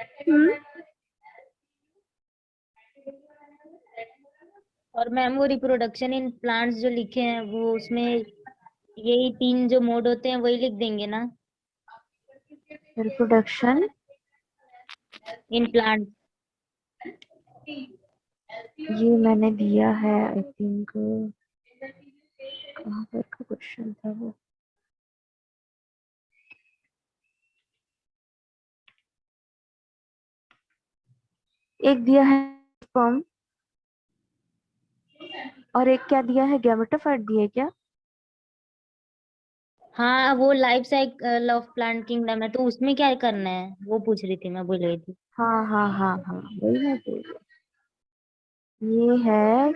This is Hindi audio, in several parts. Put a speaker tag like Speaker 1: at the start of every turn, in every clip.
Speaker 1: हम्म,
Speaker 2: और मैम वो रिप्रोडक्शन इन प्लांट्स जो लिखे हैं वो उसमें यही 3 जो मोड होते हैं वही लिख देंगे ना,
Speaker 1: रिप्रोडक्शन
Speaker 2: इन प्लांट।
Speaker 1: ये मैंने दिया है आई थिंक, कहाँ पर का क्वेश्चन था वो। एक दिया है स्पर्म और एक क्या दिया है, गैमेटोफाइट दिया है क्या?
Speaker 2: हाँ वो life cycle of plant kingdom है, तो उसमें क्या करना है वो पूछ रही थी, मैं बोल रही थी।
Speaker 1: हाँ हाँ हाँ हाँ, वही मैं बोल रही हूँ। ये है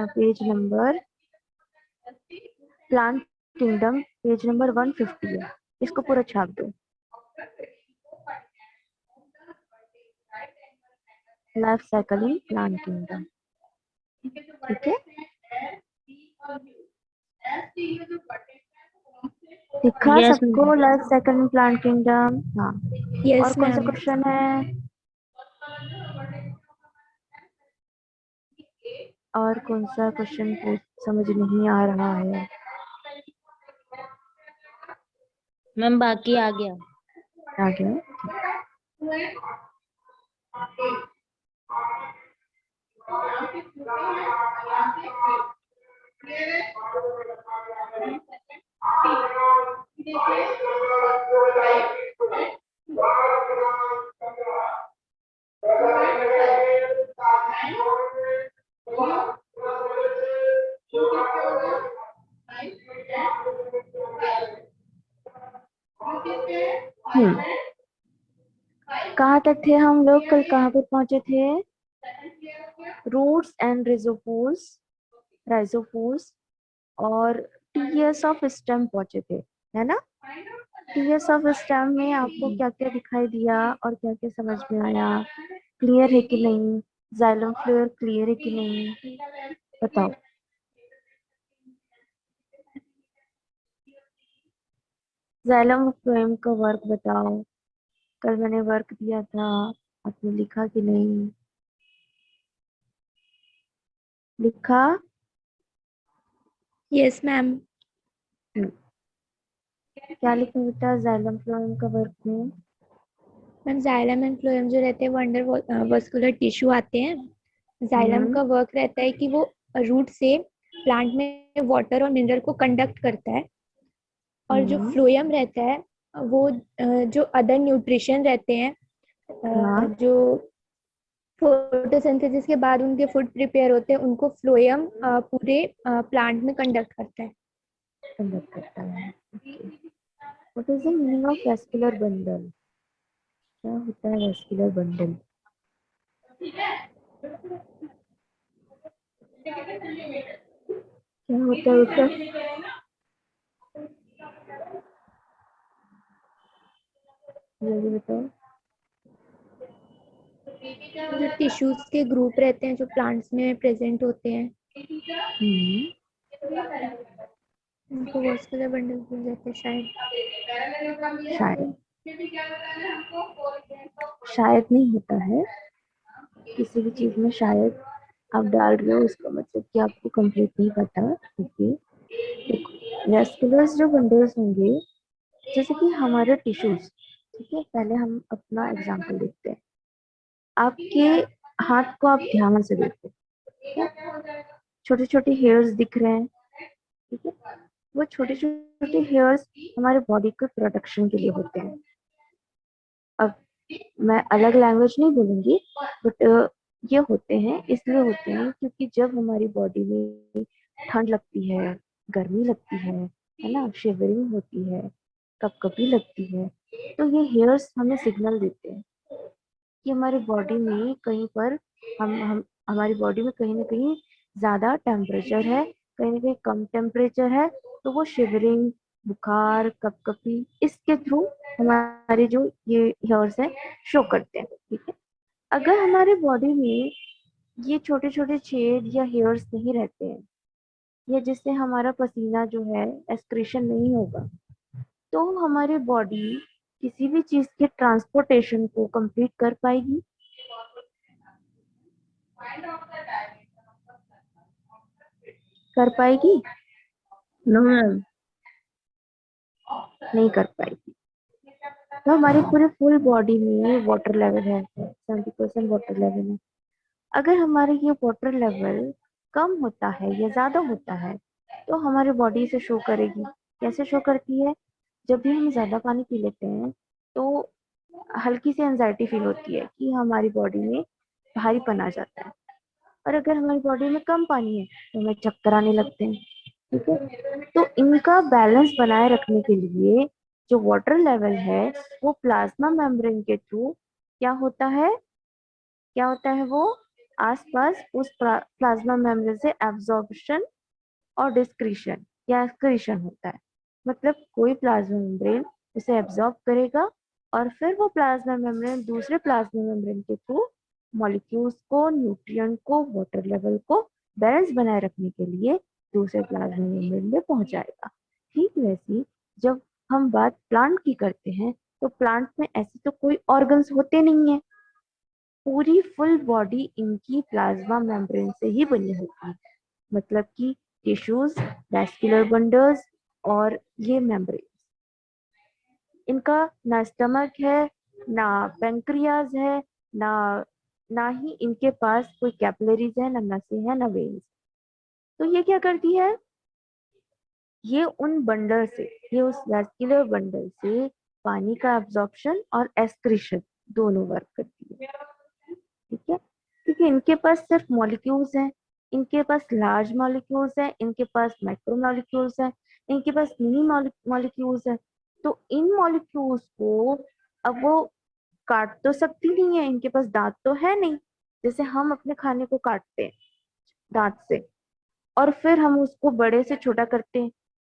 Speaker 1: page number, plant kingdom page number 150 है, इसको पूरा छाप दो। Life cycle in plant kingdom, ठीक है। दिखा
Speaker 2: यस
Speaker 1: सबको
Speaker 2: ma'am.
Speaker 1: Life cycle in plant kingdom? हाँ। और
Speaker 3: यस
Speaker 1: कौन सा
Speaker 3: मैम।
Speaker 1: क्वेश्चन है? और कौन सा क्वेश्चन समझ नहीं आ रहा है?
Speaker 2: मैम बाकी आ गया।
Speaker 1: आ गया। हम्म, कहाँ तक थे हम लोग, कल कहाँ पर पहुंचे थे? रूट्स एंड राइजोफोर्स और टीएस ऑफ स्टेम पहुंचे थे, है ना। टीएस ऑफ स्टेम में आपको क्या क्या दिखाई दिया और क्या क्या समझ में आया? क्लियर है कि नहीं? जाइलम फ्लोर क्लियर है कि नहीं, बताओ। जाइलम फ्लोएम का वर्क बताओ। कल मैंने वर्क दिया था, आपने लिखा कि नहीं? लिखा?
Speaker 3: Yes ma'am.
Speaker 1: हम्म, क्या लिखा बेटा जाइलम फ्लोएम का वर्क में?
Speaker 3: मैम जाइलम एंड फ्लोएम जो रहते हैं वो अंडर वस्कुलर टिश्यू आते हैं। जाइलम
Speaker 1: हम्म।
Speaker 3: का वर्क रहता है कि वो रूट से प्लांट में वाटर और मिनरल को कंडक्ट करता है। और जो
Speaker 1: हम्म।
Speaker 3: फ्लोएम रहता है वो जो अदर न्यूट्रिशन रहते हैं,
Speaker 1: हाँ,
Speaker 3: जो फोटोसिंथेसिस के बाद उनके फूड प्रिपेयर होते हैं उनको फ्लोएम पूरे प्लांट में कंडक्ट करता है।
Speaker 1: कंडक्ट करता है। What is the meaning of vascular bundle? क्या होता है वेस्कुलर बंडल? क्या होता है उसका? जल्दी बताओ।
Speaker 3: जो टिश्यूज के ग्रुप रहते हैं जो प्लांट्स में प्रेजेंट होते हैं
Speaker 1: हम्म।
Speaker 3: उनको वस्कुलर बंडल बोल जाते हैं शायद।
Speaker 1: शायद, शायद नहीं होता है किसी भी चीज में शायद। आप डाल रहे हो इसका मतलब कि आपको कंप्लीट नहीं पता। ओके, वेस्कुलर्स जो बंडल्स होंगे, जैसे कि हमारे टिश्यूज, ठीक है, पहले हम अपना एग्जांपल देखते हैं। आपके हाथ को आप ध्यान से देखो, छोटे छोटे हेयर्स दिख रहे हैं, ठीक है। वो छोटे छोटे हेयर्स हमारे बॉडी के प्रोटेक्शन के लिए होते हैं। अब मैं अलग लैंग्वेज नहीं बोलूंगी, बट ये होते हैं, इसलिए होते हैं क्योंकि जब हमारी बॉडी में ठंड लगती है, गर्मी लगती है ना, शिवरिंग होती है, कपकपी लगती है, तो ये हेयर्स हमें सिग्नल देते हैं कि हमारी बॉडी में कहीं पर हम हमारी बॉडी में कहीं ना कहीं ज्यादा टेम्परेचर है, कहीं ना कहीं कम टेम्परेचर है। तो वो शिवरिंग, बुखार, कपकपी, इसके थ्रू हमारे जो ये हेयर्स है शो करते हैं, ठीक है। अगर हमारे बॉडी में ये छोटे छोटे छेद या हेयर्स नहीं रहते हैं, या जिससे हमारा पसीना जो है एक्सक्रीशन नहीं होगा, तो हमारी बॉडी किसी भी चीज के ट्रांसपोर्टेशन को कंप्लीट कर पाएगी? कर पाएगी?
Speaker 2: No ma'am.
Speaker 1: नहीं कर पाएगी। तो हमारी पूरे फुल बॉडी में वाटर लेवल है, 70% वाटर लेवल है। अगर हमारे ये वाटर लेवल कम होता है या ज्यादा होता है तो हमारी बॉडी से शो करेगी। कैसे शो करती है? जब भी हम ज्यादा पानी पी लेते हैं तो हल्की सी एंजाइटी फील होती है कि हमारी बॉडी में भारीपन आ जाता है। और अगर हमारी बॉडी में कम पानी है तो हमें चक्कर आने लगते हैं। ठीक है, तो इनका बैलेंस बनाए रखने के लिए जो वाटर लेवल है वो प्लाज्मा मेम्ब्रेन के थ्रू क्या होता है, क्या होता है वो आसपास उस प्लाज्मा मेम्ब्रेन से एब्जॉर्प्शन और डिस्क्रीशन या एक्सक्रीशन होता है। मतलब कोई प्लाज्मा मेम्ब्रेन उसे एब्जॉर्ब करेगा और फिर वो प्लाज्मा मेम्ब्रेन दूसरे प्लाज्मा मेम्ब्रेन के थ्रू मॉलिक्यूल्स को, न्यूट्रिएंट को, वाटर लेवल को बैलेंस बनाए रखने के लिए दूसरे प्लाज्मा मेम्ब्रेन में पहुंचाएगा। ठीक वैसी जब हम बात प्लांट की करते हैं तो प्लांट में ऐसे तो कोई ऑर्गन्स होते नहीं है, पूरी फुल बॉडी इनकी प्लाज्मा मेम्ब्रेन से ही बनी होती है। मतलब कि टिश्यूज, वैस्कुलर बंडल्स और ये मेम्ब्रेन। इनका ना स्टमक है, ना पेंक्रियाज है, ना ना ही इनके पास कोई कैपिलरीज है, ना नसें हैं, ना वेन्स। तो ये क्या करती है, ये उन बंडल से, ये उस वैस्कुलर बंडल से पानी का एब्जॉर्प्शन और एक्सक्रीशन दोनों वर्क करती है। ठीक है, क्योंकि इनके पास सिर्फ मॉलिक्यूल्स हैं, इनके पास लार्ज मॉलिक्यूल्स हैं, इनके पास माइक्रो मॉलिक्यूल्स हैं, इनके पास मिनी मॉलिक्यूल्स हैं। तो इन मॉलिक्यूल्स को अब वो काट तो सकती नहीं है, इनके पास दांत तो है नहीं जैसे हम अपने खाने को काटते हैं दांत से, और फिर हम उसको बड़े से छोटा करते हैं,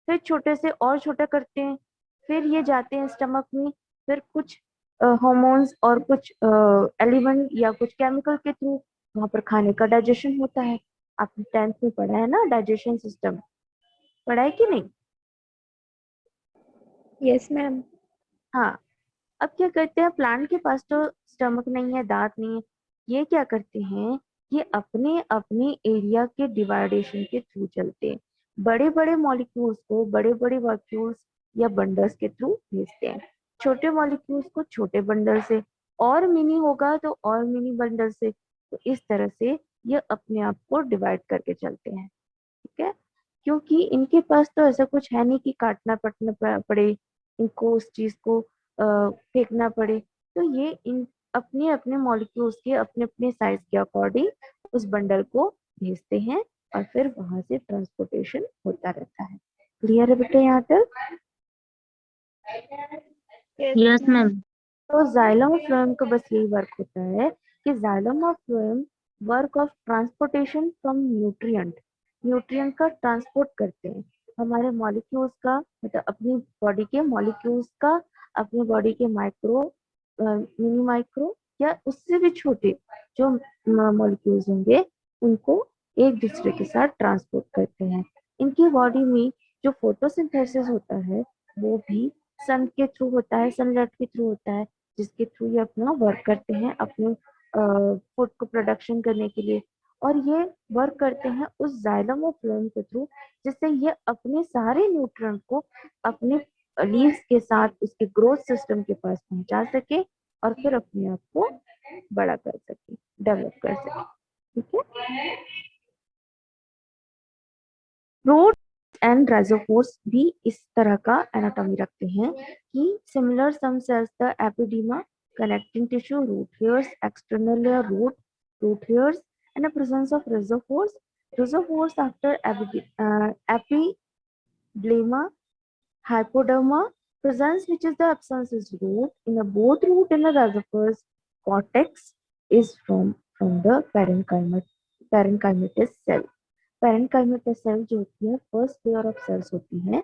Speaker 1: फिर छोटे से और छोटा करते हैं, फिर ये जाते हैं स्टमक में, फिर कुछ हार्मोन्स और कुछ एलिमेंट या कुछ केमिकल के थ्रू वहां पर खाने का डाइजेशन होता है। आपने 10th में पढ़ा है ना डाइजेशन सिस्टम, पढ़ा है कि नहीं?
Speaker 3: Yes ma'am.
Speaker 1: हाँ। अब क्या करते हैं, प्लांट के पास तो स्टमक नहीं है, दांत नहीं है, ये क्या करते हैं, ये अपने अपने एरिया के डिवाइडेशन के थ्रू चलते हैं, बड़े बड़े मॉलिक्यूल्स को बड़े बड़े मॉलिक्यूल्स या बंडल्स के थ्रू भेजते हैं, छोटे मॉलिक्यूल्स को छोटे बंडल से, और मिनी होगा तो और मिनी बंडल से। तो इस तरह से ये अपने आप को डिवाइड करके चलते हैं। ठीक है, क्योंकि इनके पास तो ऐसा कुछ है नहीं कि काटना पटना पड़े, इनको उस चीज को फेंकना पड़े। तो ये इन अपने अपने मॉलिक्यूल्स के अपने अपने साइज के अकॉर्डिंग उस बंडल को भेजते हैं और फिर वहां से ट्रांसपोर्टेशन होता रहता है। क्लियर है बेटा यहाँ तक?
Speaker 2: Yes ma'am.
Speaker 1: तो जाइलम ऑफ फ्लोएम का बस यही वर्क होता है कि xylem of phloem work of transportation from nutrient, nutrient का ट्रांसपोर्ट करते हैं हमारे मॉलिक्यूल्स का, मतलब अपनी बॉडी के मॉलिक्यूल्स का, अपनी बॉडी के माइक्रो, मिनी माइक्रो या उससे भी छोटे जो मॉलिक्यूल्स होंगे उनको एक दूसरे के साथ ट्रांसपोर्ट करते हैं। इनकी बॉडी में जो फोटोसिंथेसिस होता है वो भी सन के थ्रू होता है, सनलाइट के थ्रू होता है, जिसके थ्रू ये अपना वर्क करते हैं अपने फूड को प्रोडक्शन करने के लिए। और ये वर्क करते हैं उस जाइलम ऑफ फ्लोएम के थ्रू, जिससे ये अपने सारे न्यूट्रिएंट को अपने लीव्स के साथ उसके ग्रोथ सिस्टम के पास पहुंचा सके और फिर अपने आप को बड़ा कर सके, डेवलप कर सके। ठीक है, रूट एंड राइजोफोर्स भी इस तरह का एनाटॉमी रखते हैं कि similar some cells the epidermis connecting tissue, root hairs, external layer root hairs, and the presence of rhizophores. Rhizophores after epiblema, hypoderma presence, which is the absence is root in the both root and the rhizophores cortex is from the parenchymatous cell. Parenchymatous cell जो होती है फर्स्ट लेयर ऑफ सेल्स होती है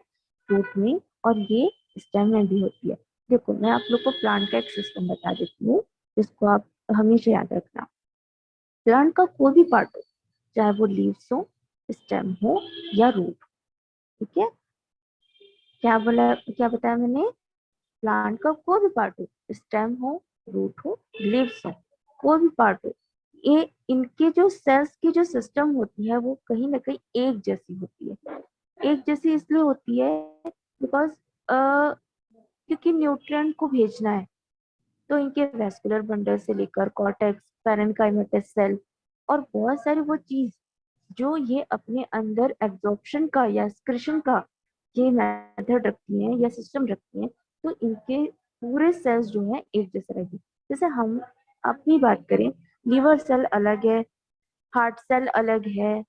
Speaker 1: रूट में, और ये स्टेम में भी होती है। देखो मैं आप लोग को प्लांट का एक सिस्टम बता देती हूँ जिसको आप हमेशा याद रखना। प्लांट का कोई भी पार्ट हो, चाहे वो लीव्स हो, स्टेम हो या रूट, ठीक है, क्या बोला, क्या बताया मैंने, प्लांट का कोई भी पार्ट हो, स्टेम हो, रूट हो, लीव्स हो, कोई भी पार्ट हो, ये इनके जो सेल्स की जो सिस्टम होती है वो कहीं ना कहीं एक जैसी होती है। एक जैसी इसलिए होती है बिकॉज क्योंकि न्यूट्रिएंट को भेजना है, तो इनके वेस्कुलर बंडल से लेकर कॉर्टेक्स, पैरेन्काइमेटस सेल और बहुत सारी वो चीज जो ये अपने अंदर एब्जॉर्प्शन का या एक्सक्रीशन का ये मेथड रखती हैं या सिस्टम रखती हैं, तो इनके पूरे सेल्स जो है एक जैसे रहेगी। जैसे हम अपनी बात करें, लीवर सेल अलग है, हार्ट सेल अलग है,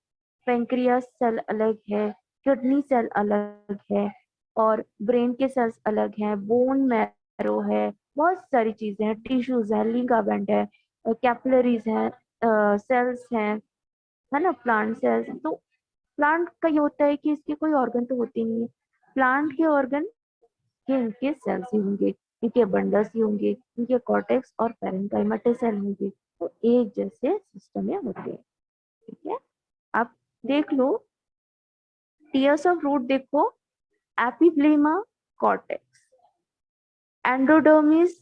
Speaker 1: पेंक्रियास सेल अलग है, किडनी सेल अलग है, और ब्रेन के सेल्स अलग हैं, बोन मैरो है, बहुत सारी चीजें हैं, टिश्यूज है, लिगामेंट है, कैपिलरीज हैं, सेल्स हैं, है ना, प्लांट सेल्स। तो प्लांट का ये होता है कि इसके कोई ऑर्गन तो होते नहीं है, प्लांट के ऑर्गन के इनके सेल्स ही होंगे, इनके बंडल्स ही होंगे, इनके कॉर्टेक्स और पैरेन्काइमा सेल होंगे, तो एक जैसे सिस्टम में होते हैं। ठीक है, आप देख लो, टीयर्स ऑफ रूट देखो, epiblema, cortex, endodermis,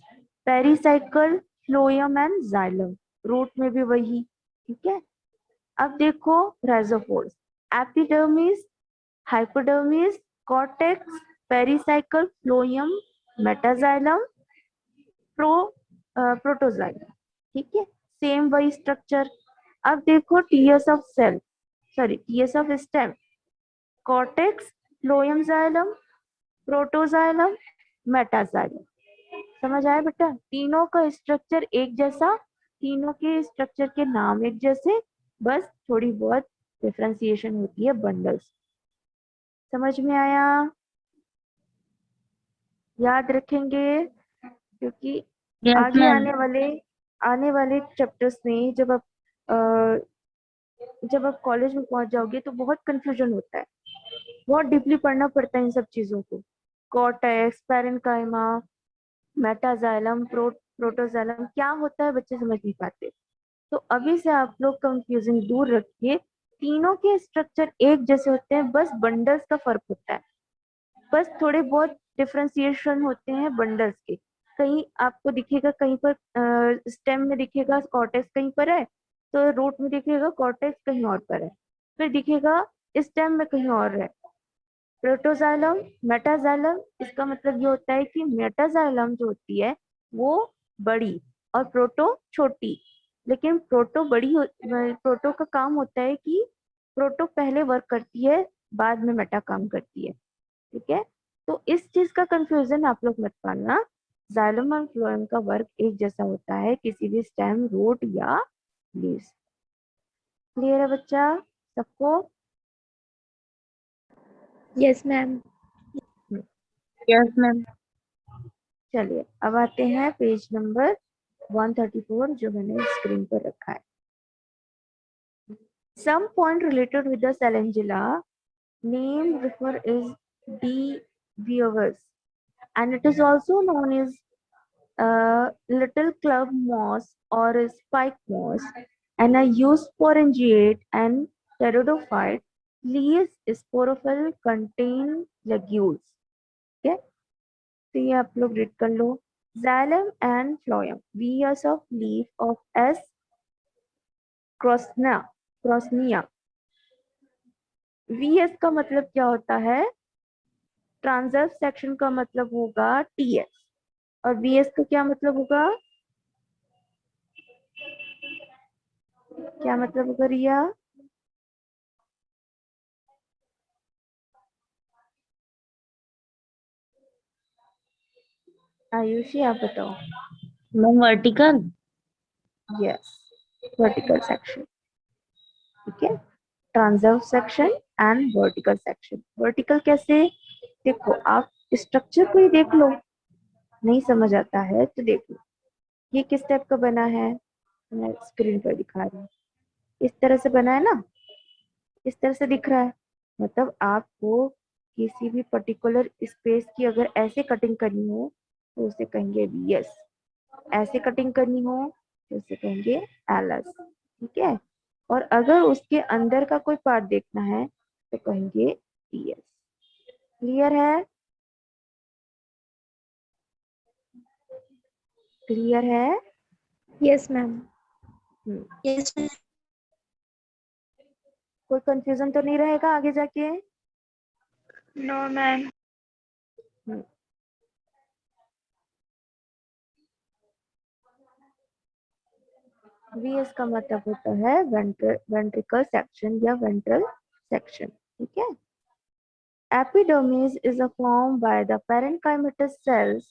Speaker 1: pericycle, phloem and xylem, root में भी वही। ठीक है, अब देखो rhizophores, epidermis, hypodermis, cortex, pericycle, phloem, metaxylem, protoxylem. ठीक है, सेम वही स्ट्रक्चर। अब देखो tiers of cell, sorry tiers of stem, cortex, phloem xylem, protoxylem, metaxylem. समझ आया बेटा, तीनों का स्ट्रक्चर एक जैसा, तीनों के स्ट्रक्चर के नाम एक जैसे, बस थोड़ी बहुत डिफरेंशिएशन होती है बंडल्स। समझ में आया? याद रखेंगे, क्योंकि
Speaker 2: यस
Speaker 1: आगे
Speaker 2: मैम।
Speaker 1: आने वाले चैप्टर्स में जब आप कॉलेज में पहुंच जाओगे तो बहुत कंफ्यूजन होता है, बहुत डीपली पढ़ना पड़ता है इन सब चीजों को। कॉर्टेक्स, पैरेन्काइमा, मेटाजाइलम, प्रोटोजाइलम क्या होता है बच्चे समझ नहीं पाते। तो अभी से आप लोग कंफ्यूजन दूर रखिए, तीनों के स्ट्रक्चर एक जैसे होते हैं, बस बंडल्स का फर्क होता है, बस थोड़े बहुत डिफरेंशिएशन होते हैं बंडल्स के। कहीं आपको दिखेगा, कहीं पर स्टेम में दिखेगा कॉर्टेक्स कहीं पर है, तो रूट में दिखेगा कॉर्टेक्स कहीं और पर है, फिर दिखेगा स्टेम में कहीं और है। प्रोटोजाइलम, मेटाजाइलम, इसका मतलब ये होता है कि मेटाजाइलम जो होती है वो बड़ी और प्रोटो छोटी, लेकिन प्रोटो का काम होता है कि प्रोटो पहले वर्क करती है, बाद में मेटा काम करती है। ठीक है, तो इस चीज का कंफ्यूजन आप लोग मत पाना, जाइलम और फ्लोएम का वर्क एक जैसा होता है किसी भी स्टेम, रूट या लीव्स। क्लियर है बच्चा सबको?
Speaker 3: Yes ma'am.
Speaker 2: Yes ma'am.
Speaker 1: चलिए अब आते हैं पेज नंबर 134 जो मैंने स्क्रीन पर रखा है। Some point related with the Salangella name refer is D. viewers, and it is also known as little club moss or spike moss, and are used sporangiate and pteridophyte. Leaves sporophyll contain legules. Okay, तो ये आप लोग रीड कर लो। Xylem and phloem, years of leaf of S. क्रॉसनिया। वीएस का मतलब क्या होता है? ट्रांसवर्स सेक्शन का मतलब होगा टीएस, और वीएस का क्या मतलब होगा? क्या मतलब होगा रिया? आयुषी आप बताओ।
Speaker 2: Ma'am vertical.
Speaker 1: Yes, vertical section. ठीक है, transverse section and vertical section. Vertical कैसे? देखो आप स्ट्रक्चर को ही देख लो, नहीं समझ आता है तो देख लो, ये किस टाइप का बना है, मैं स्क्रीन पर दिखा रही हूँ। इस तरह से बना है ना, इस तरह से दिख रहा है, मतलब आपको किसी भी पर्टिकुलर स्पेस की अगर ऐसे कटिंग करनी हो तो उसे कहेंगे वीएस, ऐसे कटिंग करनी हो तो उसे कहेंगे एलएस। ठीक है, और अगर उसके अंदर का कोई पार्ट देखना है तो कहेंगे टीएस। क्लियर है? क्लियर है?
Speaker 3: Yes ma'am.
Speaker 4: Yes ma'am.
Speaker 1: कोई कंफ्यूजन तो नहीं रहेगा आगे जाके?
Speaker 4: No ma'am.
Speaker 1: वीएस का मतलब होता है वेंट्रिकल सेक्शन या वेंट्रल सेक्शन, ठीक है। Epidermis is a formed by the parenchymatous cells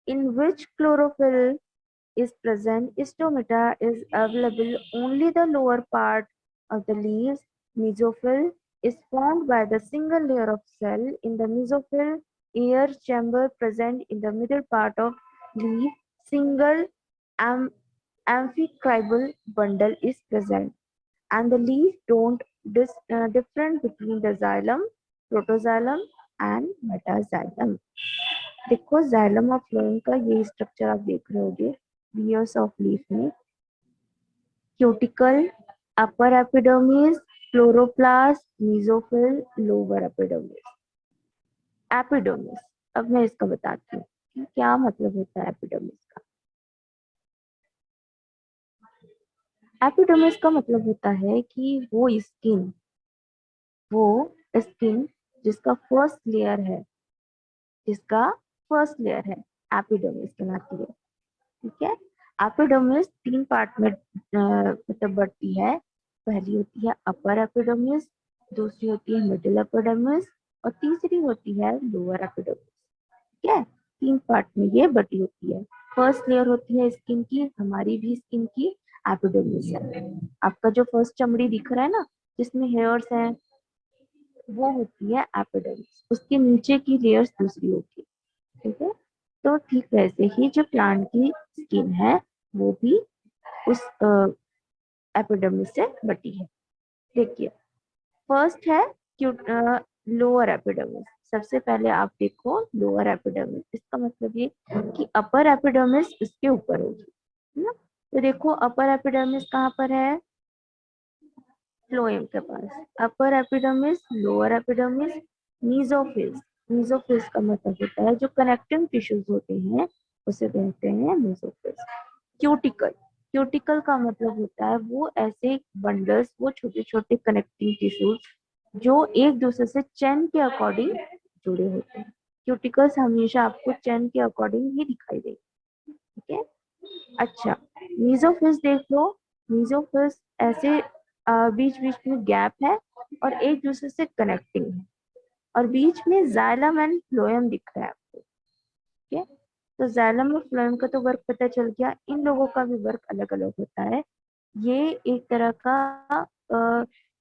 Speaker 1: in which chlorophyll is present. Stomata is available only the lower part of the leaves. Mesophyll is formed by the single layer of cell in the mesophyll air chamber present in the middle part of leaf. Single am- amphicribal bundle is present, and the leaf don't different between the xylem, protoxylem and metaxylem. देखो xylem और phloem का ये स्ट्रक्चर आप देख रहे होगे layers of leaf में, cuticle, upper epidermis, chloroplast, mesophyll, lower epidermis. Epidermis, अब मैं इसका बताती हूँ कि क्या मतलब होता है एपिडर्मिस का। एपिडर्मिस का मतलब होता है कि वो स्किन जिसका फर्स्ट लेयर है, एपिडर्मिस कहलाती है, ठीक है। एपिडर्मिस 3 पार्ट में मतलब बढ़ती है। पहली होती है अपर एपिडर्मिस, दूसरी होती है मिडिल एपिडर्मिस और तीसरी होती है लोअर एपिडर्मिस, ठीक है। 3 पार्ट में ये बटी होती है। फर्स्ट लेयर होती है स्किन की, हमारी भी स्किन की एपिडर्मिस है। आपका जो फर्स्ट चमड़ी दिख रहा है ना जिसमें हेयर्स हैं, वो होती है एपिडर्मिस। उसके नीचे की लेयर्स दूसरी होती है, ठीक है। तो ठीक वैसे ही जो प्लांट की स्किन है वो भी उस एपिडर्मिस से बटी है। देखिए फर्स्ट है लोअर एपिडर्मिस। सबसे पहले आप देखो लोअर एपिडर्मिस, इसका मतलब ये कि अपर एपिडर्मिस इसके ऊपर होगी, है ना। तो देखो अपर एपिडर्मिस कहाँ पर है, फ्लोएम के पास। Upper epidermis, lower epidermis, mesophylls. Mesophylls का मतलब होता है जो कनेक्टिंग टिश्यूज होते हैं उसे कहते हैं मीजोफिल्स। क्यूटिकल, क्यूटिकल का मतलब होता है वो ऐसे बंडल्स, वो छोटे छोटे कनेक्टिंग टिश्यूज जो एक दूसरे से चेन के अकॉर्डिंग जुड़े होते हैं। क्यूटिकल्स हमेशा आपको चेन के अकॉर्डिंग ही दिखाई देगी, ठीक है। अच्छा, मीजोफिल्स देख लो। मीजोफिल्स ऐसे बीच बीच में गैप है और एक दूसरे से कनेक्टिंग है, और बीच में जाइलम एंड फ्लोएम दिख रहा है आपको, ठीक है। तो जाइलम और फ्लोएम का तो वर्क पता चल गया, इन लोगों का भी वर्क अलग अलग होता है। ये एक तरह का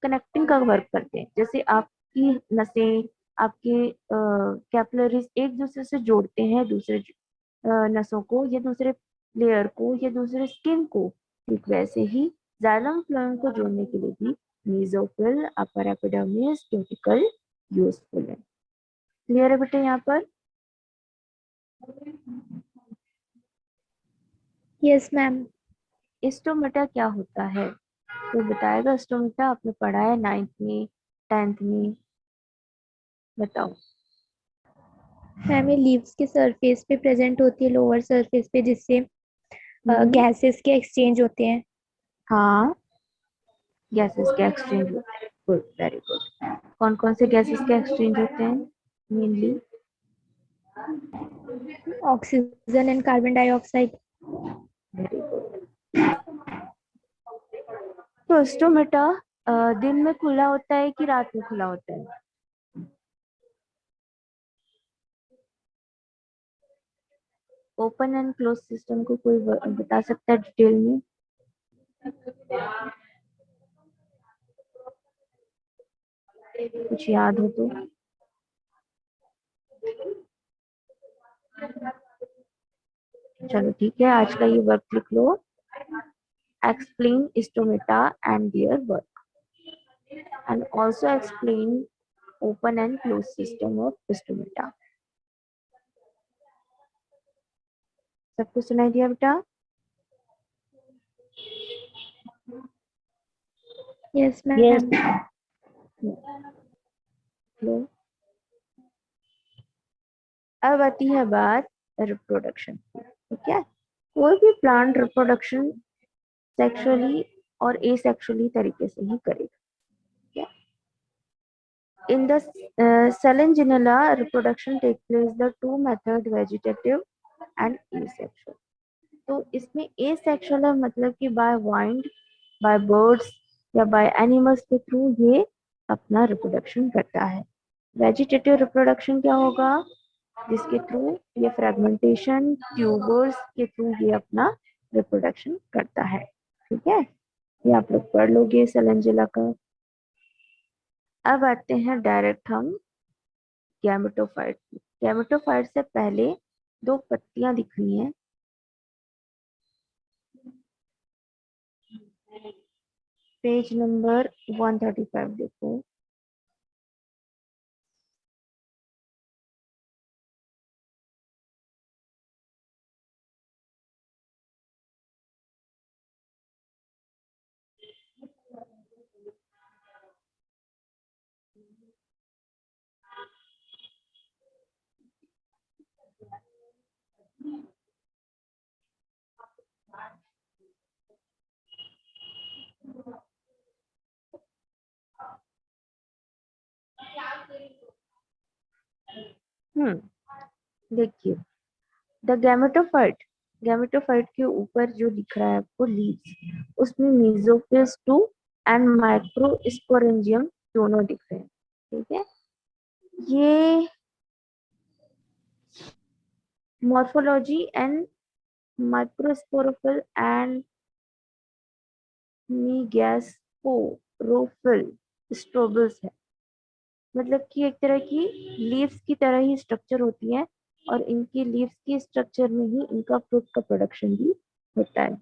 Speaker 1: कनेक्टिंग का वर्क करते हैं। जैसे आपकी नसें, आपके कैपिलरीज एक दूसरे से जोड़ते हैं दूसरे नसों को, या दूसरे लेयर को, या दूसरे स्किन को, ठीक वैसे ही जाइलम फ्लोएम को जोड़ने के लिए भी mesophyll, upper epidermis, cuticle useful है। क्लियर है बेटे यहाँ पर?
Speaker 3: Yes ma'am.
Speaker 1: स्टोमेटा क्या होता है तो बताएगा। स्टोमेटा आपने पढ़ा है 9th में, 10th में, बताओ।
Speaker 3: मैम ये लीव्स के सरफेस पे प्रेजेंट होती है, लोअर सरफेस पे, जिससे गैसेस के एक्सचेंज होते हैं।
Speaker 1: हाँ, गैसेस के एक्सचेंज होते हैं। Good, very good. कौन कौन से गैसेस के एक्सचेंज होते हैं mainly?
Speaker 3: Oxygen and carbon dioxide.
Speaker 1: Very good. तो स्टोमेटा दिन में खुला होता है कि रात में खुला होता है? ओपन एंड क्लोज सिस्टम को कोई बता सकता है डिटेल में? कुछ याद हो तो? चलो ठीक है, आज का ये वर्क लिख लो। Explain stomata and their work, and also explain open and close system of stomata. सबको सुनाई दिया बेटा?
Speaker 3: Yes
Speaker 2: yes.
Speaker 3: मैम।
Speaker 1: लो, अब आती है बात रिप्रोडक्शन की, ठीक है। कोई भी प्लांट रिप्रोडक्शन सेक्सुअली और एसेक्सुअली तरीके से ही करेगा। In the Salanginella, reproduction takes place the two method vegetative and asexual. तो इसमें asexual है मतलब कि by wind, by birds या by animals के थ्रू ये अपना रिप्रोडक्शन करता है। वेजिटेटिव रिप्रोडक्शन क्या होगा, जिसके थ्रू ये फ्रेगमेंटेशन ट्यूबर्स के थ्रू ये अपना रिप्रोडक्शन करता है। ठीक है, ये आप लोग पढ़ लोगे सैलेंजिला का। अब आते हैं डायरेक्ट हम गैमेटोफाइट। गैमेटोफाइट से पहले दो पत्तियां दिख रही हैं, पेज नंबर 135 देखो। देखिए, द गैमेटोफाइट, गैमेटोफाइट के ऊपर जो दिख रहा है आपको लीव्स, उसमें मेसोफिल्स 2 एंड माइक्रोस्पोरेंजियम दोनों दिख रहे हैं। ठीक है, ये मॉर्फोलॉजी एंड माइक्रोस्पोरोफिल एंड मीगैस्पोरोफिल स्ट्रोबल्स है, मतलब कि एक तरह की लीव्स की तरह ही स्ट्रक्चर होती है और इनकी लीव्स की स्ट्रक्चर में ही इनका फ्रूट का प्रोडक्शन भी होता है।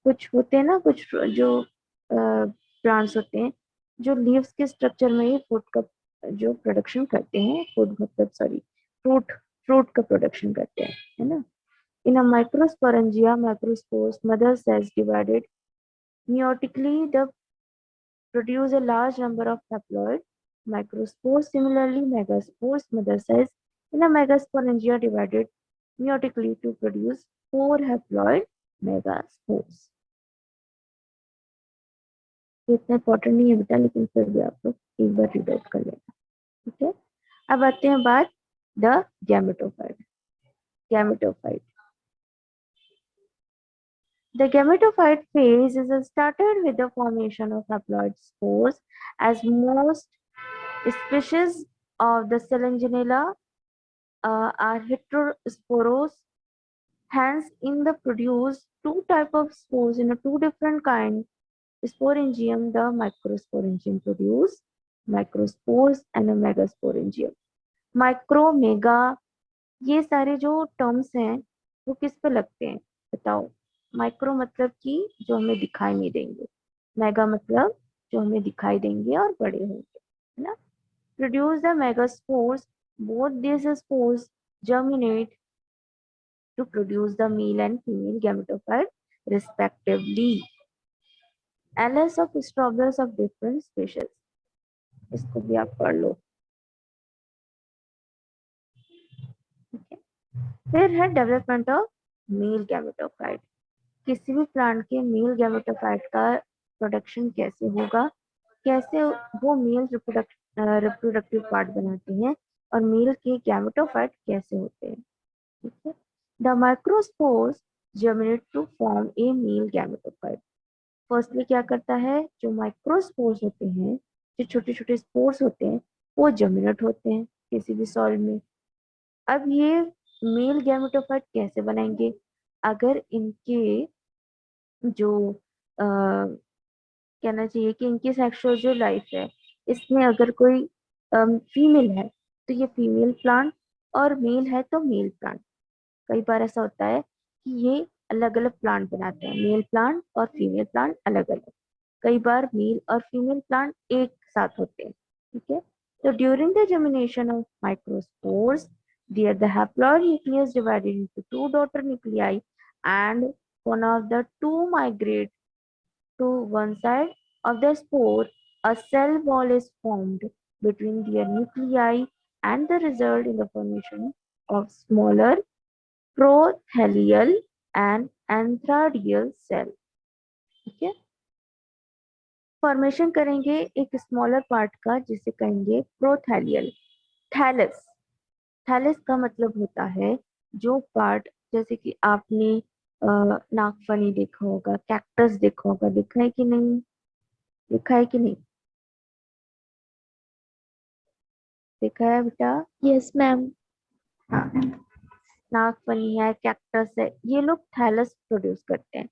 Speaker 1: कुछ होते हैं ना, कुछ जो प्लांट्स होते हैं जो लीव्स के स्ट्रक्चर में ही फ्रूट का जो प्रोडक्शन करते हैं, फूड मतलब सॉरी फ्रूट फ्रूट का प्रोडक्शन करते हैं, है ना। In a microsporangia microspores mother cells divided meiotically the produce a large number of haploid microspores. Similarly, megaspores, mother cells in a megasporangia divided meiotically to produce 4 haploid megaspores. इतना इंपॉर्टेंट नहीं है बेटा, लेकिन फिर भी आप लोग एक बार रीड आउट कर लेना। ठीक है, अब आते हैं बात the gametophyte. Gametophyte, the gametophyte phase is started with the formation of haploid spores, as most species of the Salanginella are heterosporous. Hence, in the produce two type of spores in a two different kind. Sporangium, the microsporangium produce microspores and a megasporangium. Micro, mega, ये सारे जो टर्म्स हैं वो किस पे लगते हैं बताओ। माइक्रो मतलब कि जो हमें दिखाई नहीं देंगे, मेगा मतलब जो हमें दिखाई देंगे और बड़े होंगे, है ना। Produce the megaspores, both these spores germinate to produce the male and female gametophyte respectively. Allies of strobilus of different species, इसको भी आप पढ़ लो। okay. फिर है डेवलपमेंट ऑफ मेल गैमेटोफाइट। किसी भी प्लांट के मेल गैमेटोफाइट का प्रोडक्शन कैसे होगा, कैसे वो मेल रिप्रोडक्टिव पार्ट बनाते हैं और मेल के गैमेटोफाइट कैसे होते हैं। ठीक है, the microspores germinate to form a male gametophyte. Firstly क्या करता है, जो माइक्रोस्पोर्स होते हैं, जो छोटे छोटे स्पोर्स होते हैं, वो जर्मिनेट होते हैं किसी भी सॉइल में। अब ये मेल गैमेटोफाइट कैसे बनाएंगे, अगर इनके जो कहना चाहिए कि इनकी सेक्सुअल जो लाइफ है, इसमें अगर कोई फीमेल है तो ये फीमेल प्लांट, और मेल है तो मेल प्लांट। कई बार ऐसा होता है कि ये अलग अलग प्लांट बनाते हैं, मेल प्लांट और फीमेल प्लांट अलग अलग। कई बार मेल और फीमेल प्लांट एक साथ होते हैं। ठीक है, तो during the germination of microspores there the haploid nucleus divided into two daughter nuclei and one of the two migrate to one side of the spore. A cell wall is formed between their nuclei and the result in the formation of smaller prothelial an antheridial cell. ठीक है, फॉर्मेशन करेंगे एक स्मॉलर पार्ट का जिसे कहेंगे प्रोथैलियल। थैलस, थैलस का मतलब होता है जो पार्ट, जैसे कि आपने नागफनी देखा होगा, कैक्टस देखा होगा, देखा है कि नहीं, देखा है कि नहीं, देखा है बेटा?
Speaker 3: Yes ma'am.
Speaker 1: हाँ, नागफनी है, कैक्टस है, ये लोग थैलस प्रोड्यूस करते हैं।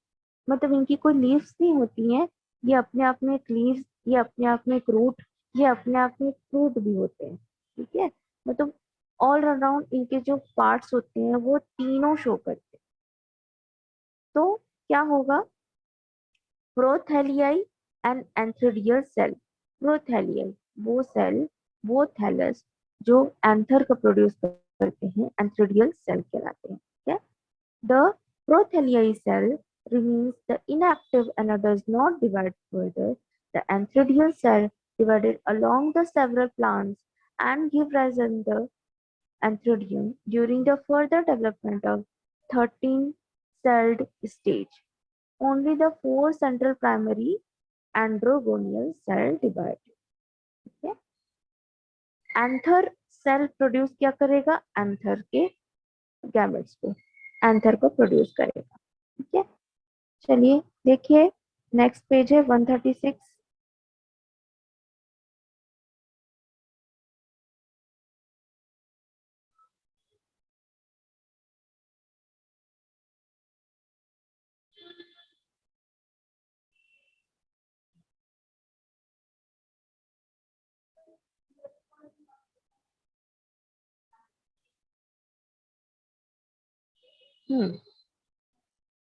Speaker 1: मतलब इनकी कोई लीव्स नहीं होती हैं, ये अपने आप में एक लीव्स, ये अपने आप में एक रूट, ये अपने आप में एक फ्रूट भी होते हैं। ठीक है, मतलब ऑल अराउंड इनके जो पार्ट्स होते हैं वो तीनों शो करते हैं। तो क्या होगा, प्रोथैलियाई एंड एंथ्रोडियल सेल। प्रोथैलियाई वो सेल, वो थैलस जो एंथर का प्रोड्यूस करते हैं, एंथ्रोडियल सेल कहलाते हैं। ठीक है, the prothelial cell remains the inactive and does not divide further. The antheridial cell divided along the several plants and give rise in the antheridium during the further development of 13-celled stage. Only the four central primary androgonial cell divide. ठीक है, एंथर सेल प्रोड्यूस क्या करेगा, एंथर के गैमेट्स को, एंथर को प्रोड्यूस करेगा। ठीक है, चलिए देखिए, नेक्स्ट पेज है 136।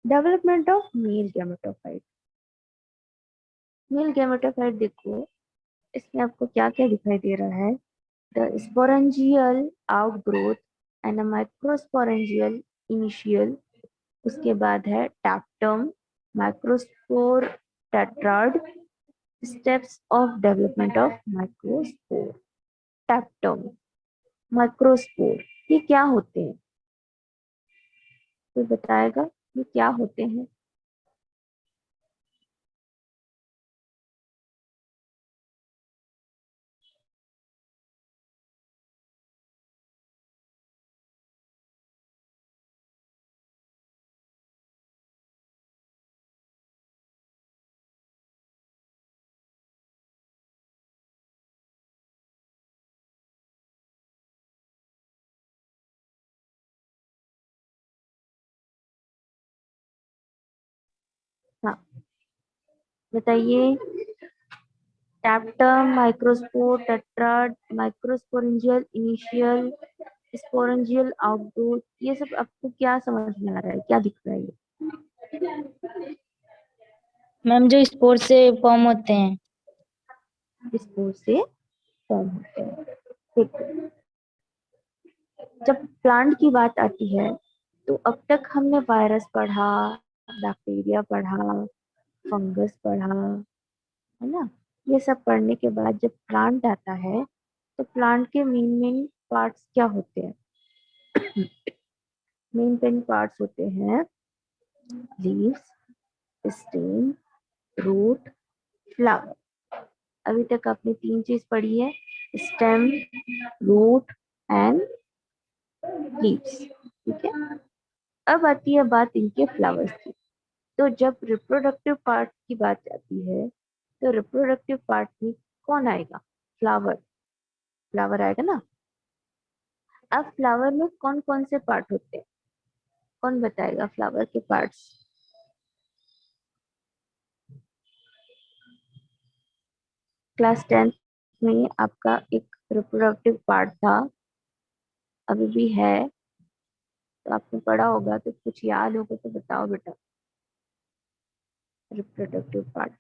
Speaker 1: Development of male gametophyte. Male gametophyte देखो, इसमें आपको क्या क्या दिखाई दे रहा है, the sporangial outgrowth and a microsporangial initial, उसके बाद है tapetum, microspore, tetrad, steps of development of microspore. Tapetum, microspore, ये क्या होते हैं, कोई बताएगा ये क्या होते हैं? हाँ, बताइए। Tapetum, microspore, tetrad, microsporangial initial, sporangial outgrowth, ये सब आपको क्या समझ में आ रहा है, क्या दिख रहा है?
Speaker 2: मैम जो स्पोर से फॉर्म होते हैं।
Speaker 1: ये स्पोर से फॉर्म होते हैं। ठीक, जब प्लांट की बात आती है तो अब तक हमने वायरस पढ़ा, बैक्टीरिया पढ़ा, फंगस पढ़ा, है ना? ये सब पढ़ने के बाद जब प्लांट आता है तो प्लांट के मेन मेन पार्ट्स क्या होते हैं? मेन मेन पार्ट्स होते हैं लीव्स, स्टेम, रूट, फ्लावर। अभी तक आपने तीन चीज पढ़ी है, स्टेम, रूट एंड लीव्स। ठीक है, अब आती है बात इनके फ्लावर्स की। तो जब रिप्रोडक्टिव पार्ट की बात आती है तो रिप्रोडक्टिव पार्ट में कौन आएगा? फ्लावर, फ्लावर आएगा ना। अब फ्लावर में कौन कौन से पार्ट होते हैं, कौन बताएगा फ्लावर के पार्ट्स? क्लास 10th में आपका एक रिप्रोडक्टिव पार्ट था, अभी भी है, तो आपने पढ़ा होगा, तो कुछ याद होगा तो बताओ बेटा। रिप्रोडक्टिव पार्ट,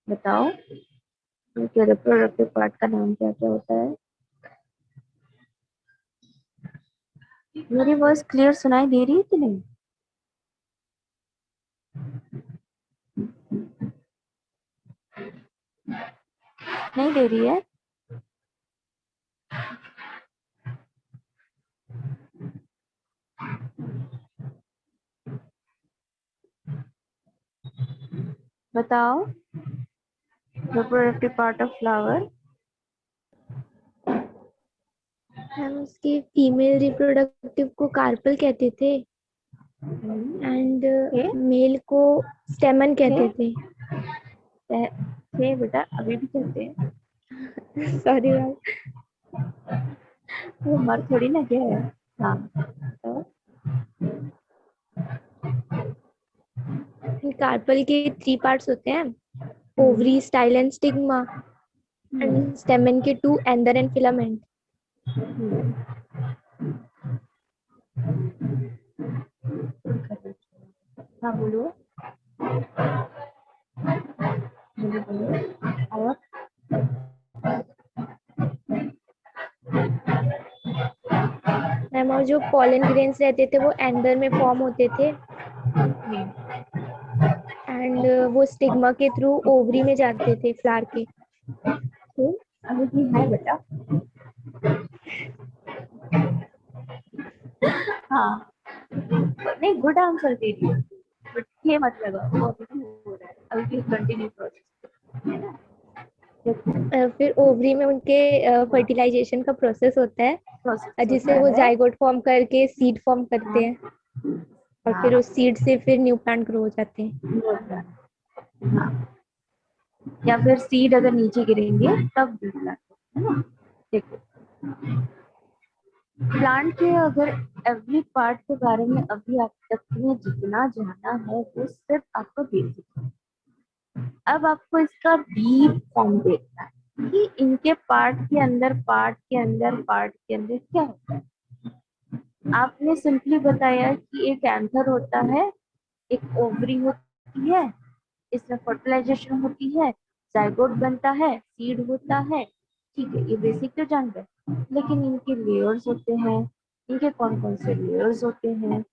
Speaker 1: बताओ उनके रिप्रोडक्टिव पार्ट का नाम क्या क्या होता है? मेरी वॉइस क्लियर सुनाई दे रही है कि नहीं? नहीं दे रही है? बताओ, रिप्रोडक्टिव पार्ट ऑफ फ्लावर।
Speaker 3: हम उसके फीमेल रिप्रोडक्टिव को कार्पल कहते थे एंड
Speaker 1: Okay.
Speaker 3: मेल को स्टेमन कहते थे।
Speaker 1: थे बेटा, अभी भी कहते हैं।
Speaker 3: Sorry ma'am.
Speaker 1: वो मर थोड़ी ना गया है। हाँ, तो
Speaker 3: कार्पल के 3 पार्ट्स होते हैं, ovary, style and stigma, and स्टेमन के 2, एंथर एंड फिलामेंट।
Speaker 1: हाँ बोलो, बोलो बोलो। और
Speaker 3: मैम और जो पॉलन ग्रेन्स रहते थे वो एंथर में फॉर्म होते थे एंड वो स्टिग्मा के थ्रू ओवरी में जाते थे फ्लावर के।
Speaker 1: तो अभी भी है बेटा। हाँ, नहीं, गुड आंसर दे रही है, बट ये मत लगाओ, वो अभी भी हो रहा है, अभी भी कंटिन्यू प्रोसेस है ना।
Speaker 3: फिर ओवरी में उनके फर्टिलाइजेशन का प्रोसेस होता है
Speaker 1: प्रोसेस
Speaker 3: जिससे वो जाइगोट फॉर्म करके सीड फॉर्म करते हैं और फिर उस सीड से फिर न्यू प्लांट ग्रो हो जाते हैं।
Speaker 1: हाँ, या फिर सीड अगर नीचे गिरेंगे तब भी प्लांट है ना। देखो, प्लांट के अगर एवरी पार्ट के बारे में अभी आप तक में जितना जाना है वो सिर्फ आपका बेसिक है। अब आपको इसका डीप फॉर्म देखना है कि इनके पार्ट के अंदर क्या होता है। आपने सिंपली बताया कि एक एंथर होता है, एक ओवरी होती है, इसमें फर्टिलाइजेशन होती है, जाइगोट बनता है, सीड होता है। ठीक है, ये बेसिक तो जान गए, लेकिन इनके लेयर्स होते हैं, इनके कौन कौन से लेयर्स होते हैं,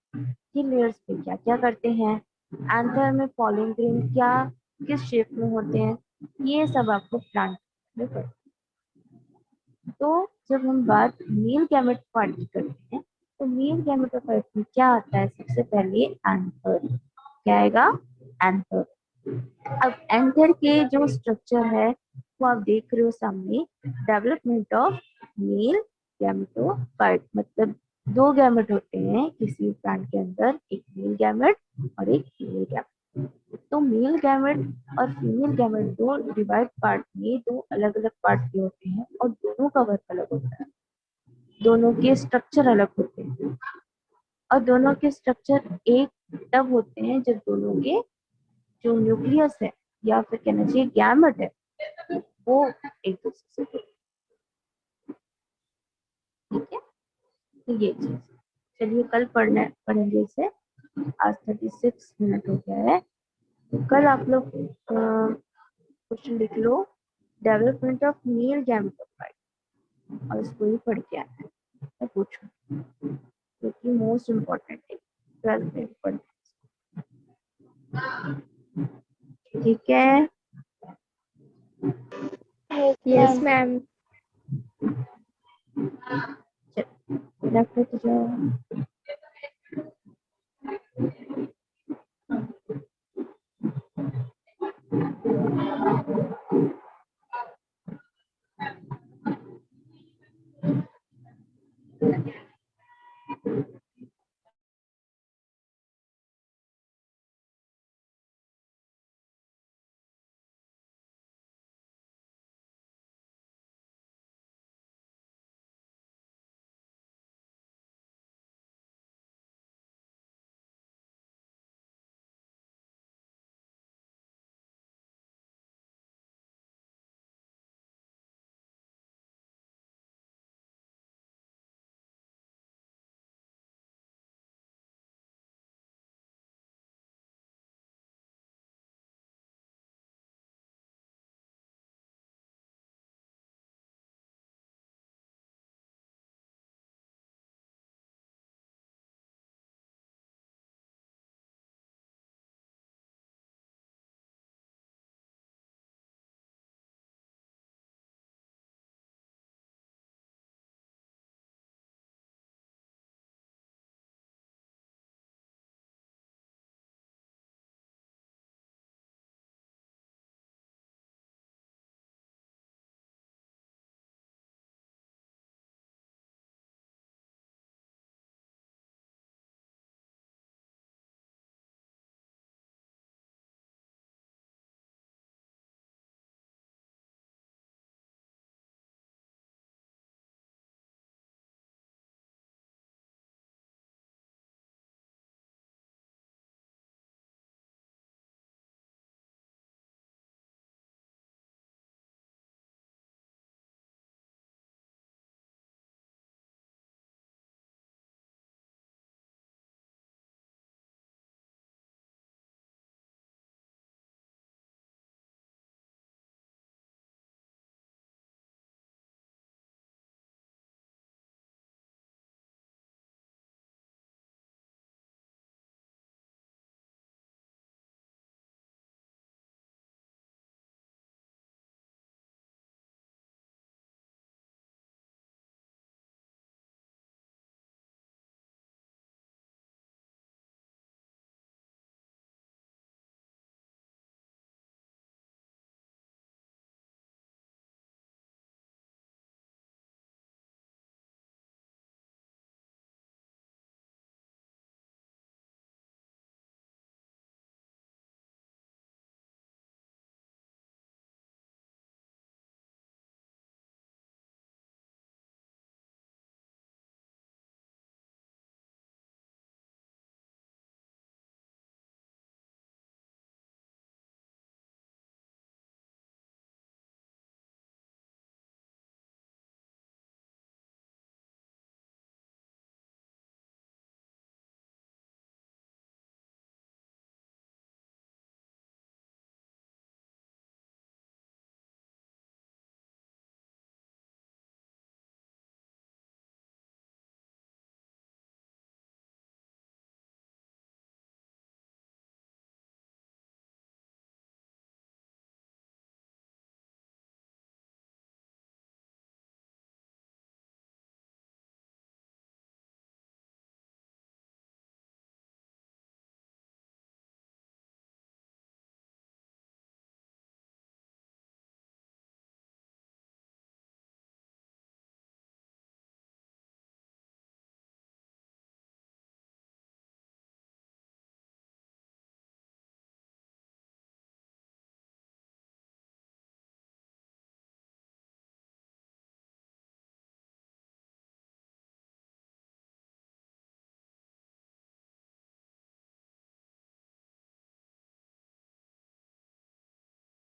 Speaker 1: ये लेयर्स पे क्या क्या करते हैं, एंथर में पॉलन ग्रेन क्या किस शेप में होते हैं, ये सब आपको प्लांट में पढ़ना है। तो जब हम बात मेल गैमेट पार्ट की करते हैं, तो मेल गैमेट पार्ट में क्या आता है, सबसे पहले एंथर। क्या आएगा? एंथर। अब एंथर के जो स्ट्रक्चर है वो आप देख रहे हो सामने, डेवलपमेंट ऑफ मेल गैमेटोफाइट, मतलब 2 गैमेट होते हैं किसी प्लांट के अंदर, एक मेल गैमेट और एक फीमेल गैमेट। तो मेल गैमेट और फीमेल गैमेट दो डिवाइड पार्ट में 2 अलग अलग पार्ट के होते हैं और दोनों का वर्क अलग होता है, दोनों के स्ट्रक्चर अलग होते हैं। और दोनों के स्ट्रक्चर एक तब होते हैं जब दोनों के जो न्यूक्लियस है या फिर कहना चाहिए गैमेट है वो एक दूसरे से जुड़े। ठीक है, तो ये चीज, चलिए कल पढ़ेंगे इसे। आज 36 मिनट हो गया है, तो कल आप लोग क्वेश्चन लिख लो, डेवलपमेंट ऑफ मेल गैमेटोफाइट, और इसको ही पढ़ के आना है, मैं पूछूं क्योंकि मोस्ट इम्पोर्टेंट है 12th में पढ़ना। ठीक है,
Speaker 3: यस मैम।
Speaker 1: रखो तो जाओ।